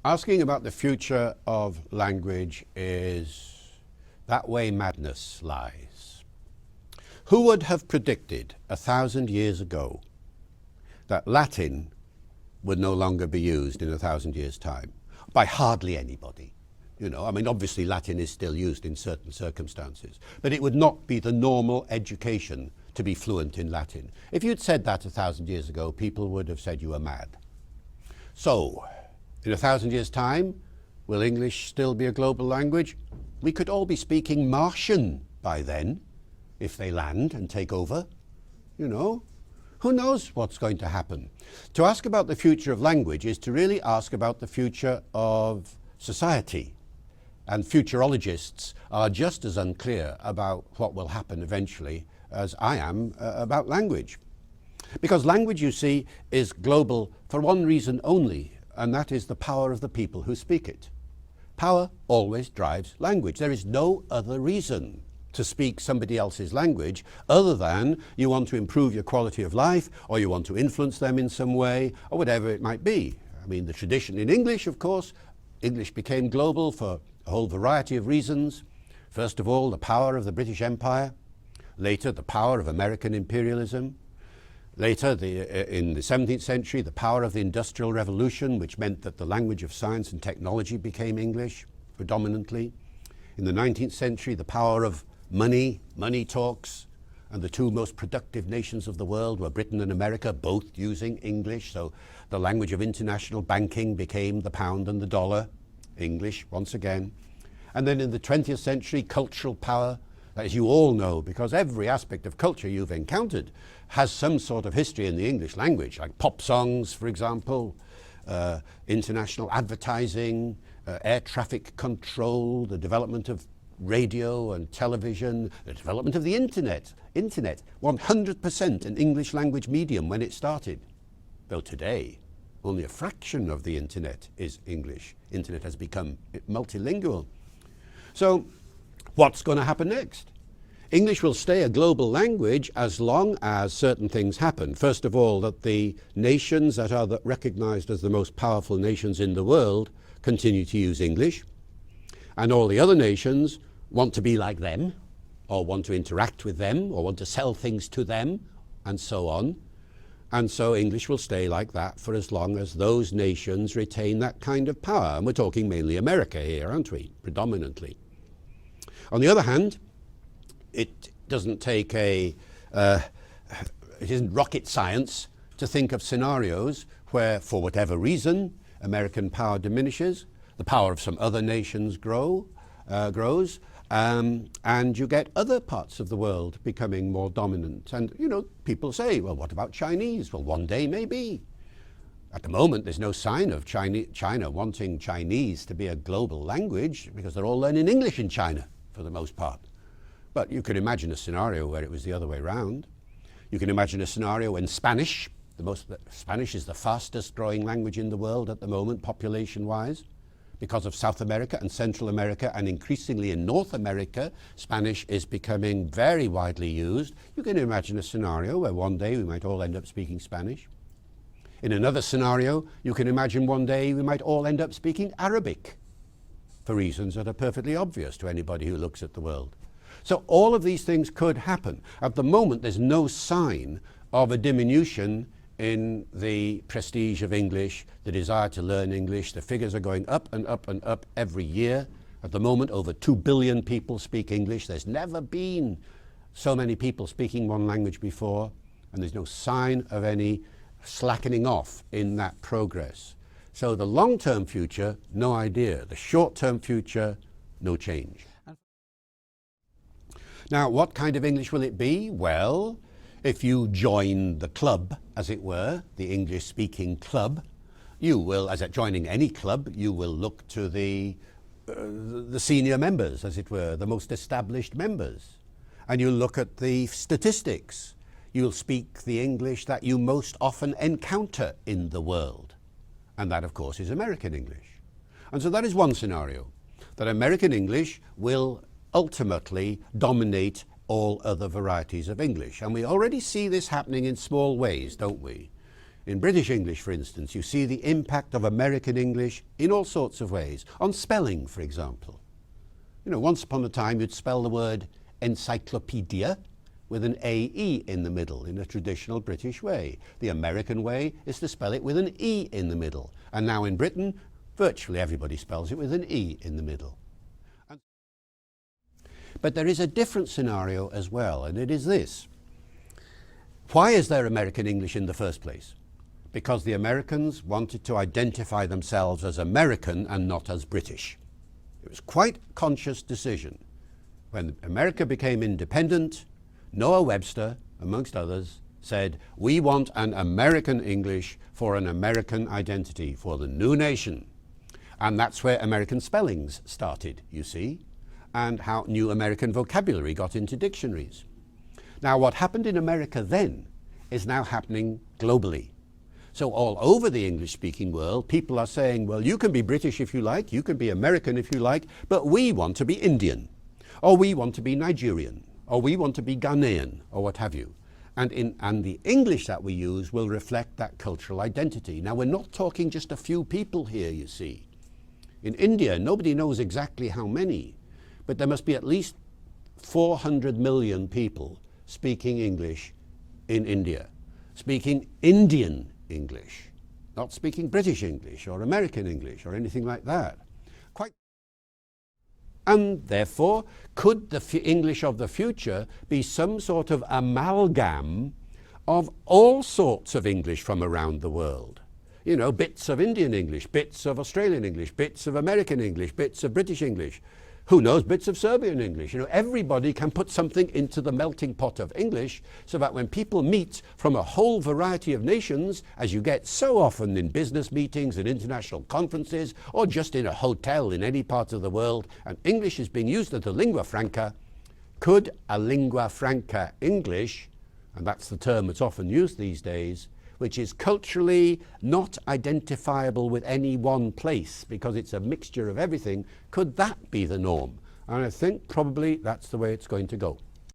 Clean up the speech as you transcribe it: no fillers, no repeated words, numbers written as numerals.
Asking about the future of language is that way madness lies. Who would have predicted 1,000 years ago that Latin would no longer be used in 1,000 years' time? By hardly anybody. You know, I mean, obviously Latin is still used in certain circumstances, but it would not be the normal education to be fluent in Latin. If you'd said that 1,000 years ago, people would have said you were mad. So, in 1,000 years' time, will English still be a global language? We could all be speaking Martian by then, if they land and take over. You know, who knows what's going to happen? To ask about the future of language is to really ask about the future of society. And futurologists are just as unclear about what will happen eventually as I am about language. Because language, you see, is global for one reason only, and that is the power of the people who speak it. Power always drives language. There is no other reason to speak somebody else's language other than you want to improve your quality of life, or you want to influence them in some way, or whatever it might be. I mean, the tradition in English, of course, English became global for a whole variety of reasons. First of all, the power of the British Empire. Later, the power of American imperialism. Later, in the 17th century, the power of the Industrial Revolution, which meant that the language of science and technology became English predominantly. In the 19th century, the power of money talks, and the two most productive nations of the world were Britain and America, both using English. So the language of international banking became the pound and the dollar, English once again. And then in the 20th century, cultural power, as you all know, because every aspect of culture you've encountered has some sort of history in the English language, like pop songs, for example, international advertising, air traffic control, the development of radio and television, the development of the internet, 100% an English language medium when it started. Though today, only a fraction of the internet is English. Internet has become multilingual. So, what's going to happen next? English will stay a global language as long as certain things happen. First of all, that the nations that are recognized as the most powerful nations in the world continue to use English, and all the other nations want to be like them, or want to interact with them, or want to sell things to them, and so on. And so English will stay like that for as long as those nations retain that kind of power. And we're talking mainly America here, aren't we? Predominantly. On the other hand, it doesn't take it isn't rocket science to think of scenarios where, for whatever reason, American power diminishes, the power of some other nations grows, and you get other parts of the world becoming more dominant. And, you know, people say, well, what about Chinese? Well, one day maybe. At the moment, there's no sign of China wanting Chinese to be a global language, because they're all learning English in China, for the most part. But you could imagine a scenario where it was the other way around. You can imagine a scenario when Spanish is the fastest growing language in the world at the moment, population-wise, because of South America and Central America, and increasingly in North America, Spanish is becoming very widely used. You can imagine a scenario where one day we might all end up speaking Spanish. In another scenario, you can imagine one day we might all end up speaking Arabic, for reasons that are perfectly obvious to anybody who looks at the world. So all of these things could happen. At the moment, there's no sign of a diminution in the prestige of English, the desire to learn English. The figures are going up and up and up every year. At the moment, over 2 billion people speak English. There's never been so many people speaking one language before, and there's no sign of any slackening off in that progress. So the long-term future, no idea. The short-term future, no change. Now, what kind of English will it be? Well, if you join the club, as it were, the English-speaking club, you will, as at joining any club, you will look to the senior members, as it were, the most established members. And you'll look at the statistics. You'll speak the English that you most often encounter in the world. And that, of course, is American English. And so that is one scenario, that American English will ultimately dominate all other varieties of English. And we already see this happening in small ways, don't we? In British English, for instance, you see the impact of American English in all sorts of ways. On spelling, for example. You know, once upon a time you'd spell the word encyclopedia with an AE in the middle in a traditional British way. The American way is to spell it with an E in the middle. And now in Britain, virtually everybody spells it with an E in the middle. But there is a different scenario as well, and it is this. Why is there American English in the first place? Because the Americans wanted to identify themselves as American and not as British. It was quite a conscious decision. When America became independent, Noah Webster, amongst others, said, we want an American English for an American identity, for the new nation. And that's where American spellings started, you see, and how new American vocabulary got into dictionaries. Now, what happened in America then is now happening globally. So all over the English-speaking world, people are saying, well, you can be British if you like, you can be American if you like, but we want to be Indian, or we want to be Nigerian, or we want to be Ghanaian, or what have you. And the English that we use will reflect that cultural identity. Now, we're not talking just a few people here, you see. In India, nobody knows exactly how many, but there must be at least 400 million people speaking English in India, speaking Indian English, not speaking British English or American English or anything like that. And therefore, could the English of the future be some sort of amalgam of all sorts of English from around the world? You know, bits of Indian English, bits of Australian English, bits of American English, bits of British English. Who knows, bits of Serbian English. You know, everybody can put something into the melting pot of English so that when people meet from a whole variety of nations, as you get so often in business meetings and international conferences, or just in a hotel in any part of the world, and English is being used as a lingua franca, could a lingua franca English, and that's the term that's often used these days, which is culturally not identifiable with any one place because it's a mixture of everything, could that be the norm? And I think probably that's the way it's going to go.